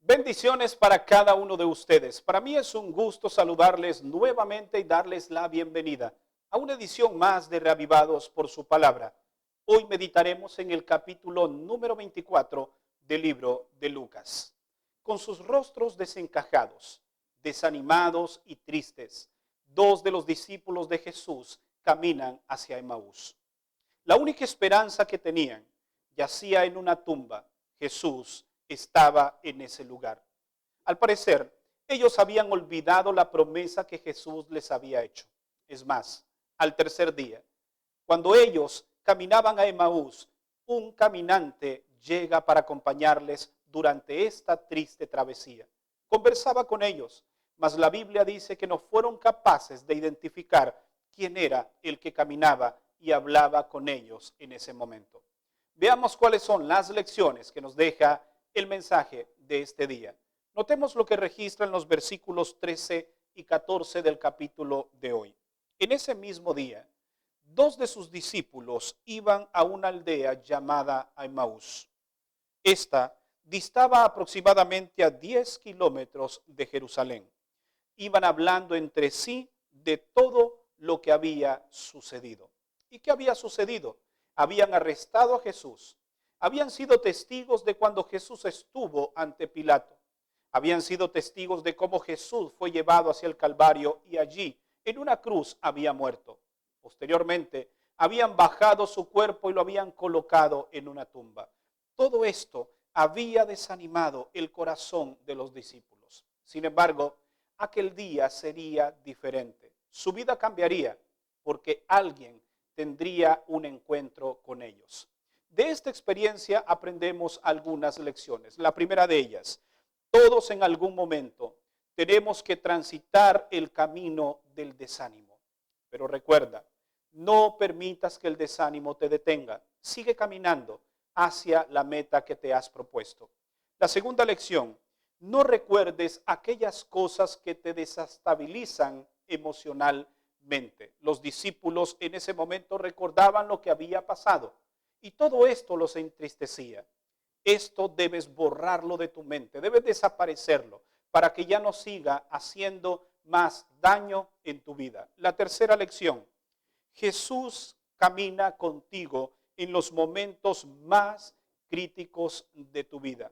Bendiciones para cada uno de ustedes. Para mí es un gusto saludarles nuevamente y darles la bienvenida a una edición más de Reavivados por su palabra. Hoy meditaremos en el capítulo número 24 del libro de Lucas. Con sus rostros desencajados, desanimados y tristes, dos de los discípulos de Jesús caminan hacia Emaús. La única esperanza que tenían yacía en una tumba. Jesús estaba en ese lugar. Al parecer, ellos habían olvidado la promesa que Jesús les había hecho. Es más, al tercer día, cuando ellos caminaban a Emaús, un caminante llega para acompañarles durante esta triste travesía. Conversaba con ellos, mas la Biblia dice que no fueron capaces de identificar quién era el que caminaba y hablaba con ellos en ese momento. Veamos cuáles son las lecciones que nos deja el mensaje de este día. Notemos lo que registran los versículos 13 y 14 del capítulo de hoy. En ese mismo día, dos de sus discípulos iban a una aldea llamada Emaús. Esta distaba aproximadamente a 10 kilómetros de Jerusalén. Iban hablando entre sí de todo lo que había sucedido. ¿Y qué había sucedido? Habían arrestado a Jesús. Habían sido testigos de cuando Jesús estuvo ante Pilato. Habían sido testigos de cómo Jesús fue llevado hacia el Calvario y allí, en una cruz, había muerto. Posteriormente, habían bajado su cuerpo y lo habían colocado en una tumba. Todo esto había desanimado el corazón de los discípulos. Sin embargo, aquel día sería diferente. Su vida cambiaría porque alguien tendría un encuentro con ellos. De esta experiencia aprendemos algunas lecciones. La primera de ellas, todos en algún momento tenemos que transitar el camino del desánimo. Pero recuerda, no permitas que el desánimo te detenga. Sigue caminando hacia la meta que te has propuesto. La segunda lección, no recuerdes aquellas cosas que te desestabilizan emocionalmente. Los discípulos en ese momento recordaban lo que había pasado. Y todo esto los entristecía. Esto debes borrarlo de tu mente, debes desaparecerlo para que ya no siga haciendo más daño en tu vida. La tercera lección, Jesús camina contigo en los momentos más críticos de tu vida.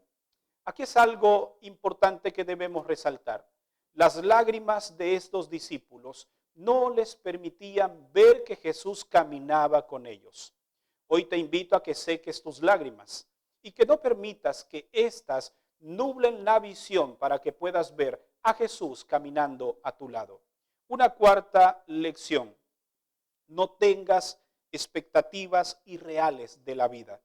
Aquí es algo importante que debemos resaltar. Las lágrimas de estos discípulos no les permitían ver que Jesús caminaba con ellos. Hoy te invito a que seques tus lágrimas y que no permitas que éstas nublen la visión para que puedas ver a Jesús caminando a tu lado. Una cuarta lección, no tengas expectativas irreales de la vida.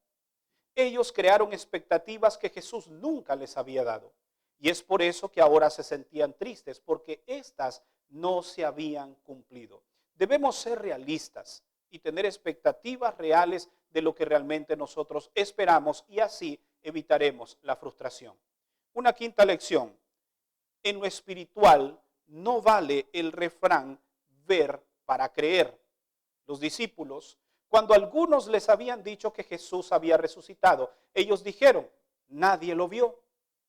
Ellos crearon expectativas que Jesús nunca les había dado. Y es por eso que ahora se sentían tristes, porque éstas no se habían cumplido. Debemos ser realistas y tener expectativas reales de lo que realmente nosotros esperamos y así evitaremos la frustración. Una quinta lección, en lo espiritual no vale el refrán ver para creer. Los discípulos, cuando algunos les habían dicho que Jesús había resucitado, ellos dijeron, nadie lo vio.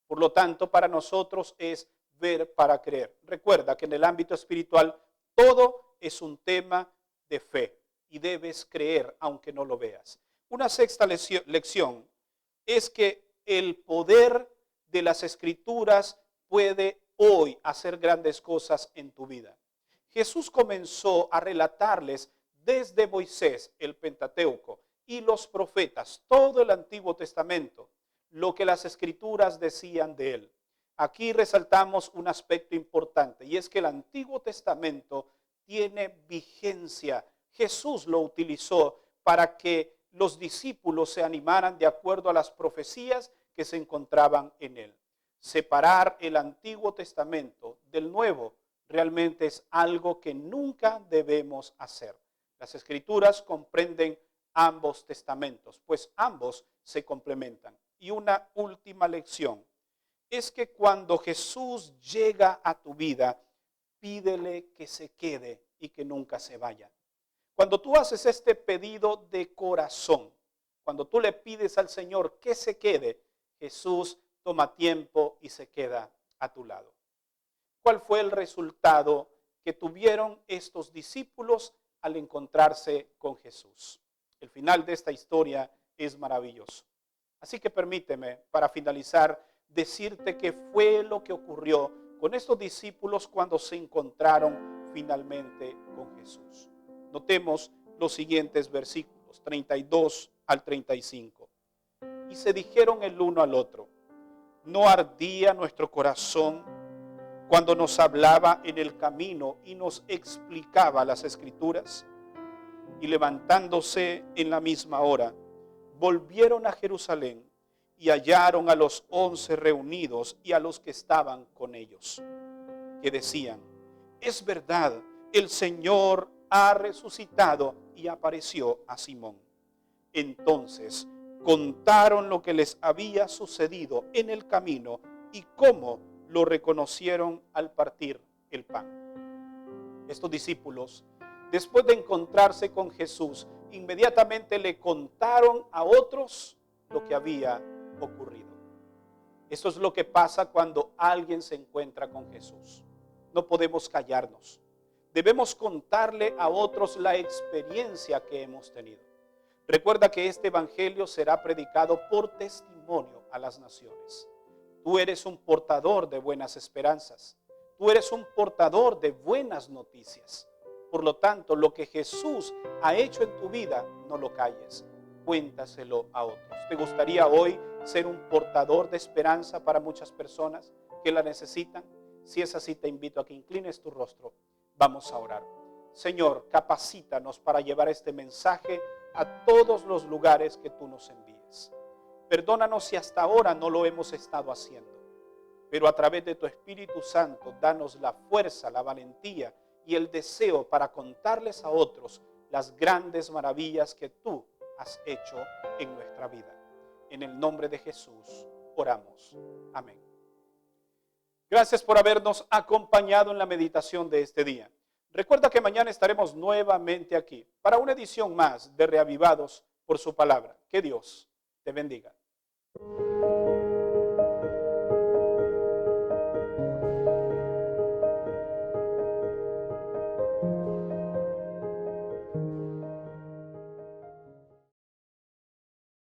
Por lo tanto, para nosotros es ver para creer. Recuerda que en el ámbito espiritual todo es un tema de fe y debes creer aunque no lo veas. Una sexta lección es que el poder de las Escrituras puede hoy hacer grandes cosas en tu vida. Jesús comenzó a relatarles desde Moisés, el Pentateuco, y los profetas, todo el Antiguo Testamento, lo que las Escrituras decían de él. Aquí resaltamos un aspecto importante y es que el Antiguo Testamento tiene vigencia. Jesús lo utilizó para que los discípulos se animaran de acuerdo a las profecías que se encontraban en él. Separar el Antiguo Testamento del Nuevo realmente es algo que nunca debemos hacer. Las Escrituras comprenden ambos testamentos, pues ambos se complementan. Y una última lección es que cuando Jesús llega a tu vida, pídele que se quede y que nunca se vaya. Cuando tú haces este pedido de corazón, cuando tú le pides al Señor que se quede, Jesús toma tiempo y se queda a tu lado. ¿Cuál fue el resultado que tuvieron estos discípulos al encontrarse con Jesús? El final de esta historia es maravilloso. Así que permíteme, para finalizar, decirte qué fue lo que ocurrió con estos discípulos cuando se encontraron finalmente con Jesús. Notemos los siguientes versículos, 32 al 35. Y se dijeron el uno al otro: ¿no ardía nuestro corazón cuando nos hablaba en el camino y nos explicaba las Escrituras? Y levantándose en la misma hora, volvieron a Jerusalén y hallaron a los 11 reunidos y a los que estaban con ellos, que decían: es verdad, el Señor ha resucitado y apareció a Simón. Entonces contaron lo que les había sucedido en el camino y cómo lo reconocieron al partir el pan. Estos discípulos, después de encontrarse con Jesús, inmediatamente le contaron a otros lo que había ocurrido. Esto es lo que pasa cuando alguien se encuentra con Jesús. No podemos callarnos. Debemos contarle a otros la experiencia que hemos tenido. Recuerda que este evangelio será predicado por testimonio a las naciones. Tú eres un portador de buenas esperanzas. Tú eres un portador de buenas noticias. Por lo tanto, lo que Jesús ha hecho en tu vida, no lo calles. Cuéntaselo a otros. ¿Te gustaría hoy ser un portador de esperanza para muchas personas que la necesitan? Si es así, te invito a que inclines tu rostro. Vamos a orar. Señor, capacítanos para llevar este mensaje a todos los lugares que tú nos envíes. Perdónanos si hasta ahora no lo hemos estado haciendo, pero a través de tu Espíritu Santo, danos la fuerza, la valentía y el deseo para contarles a otros las grandes maravillas que tú has hecho en nuestra vida. En el nombre de Jesús oramos. Amén. Gracias por habernos acompañado en la meditación de este día. Recuerda que mañana estaremos nuevamente aquí para una edición más de Reavivados por su palabra. Que Dios te bendiga.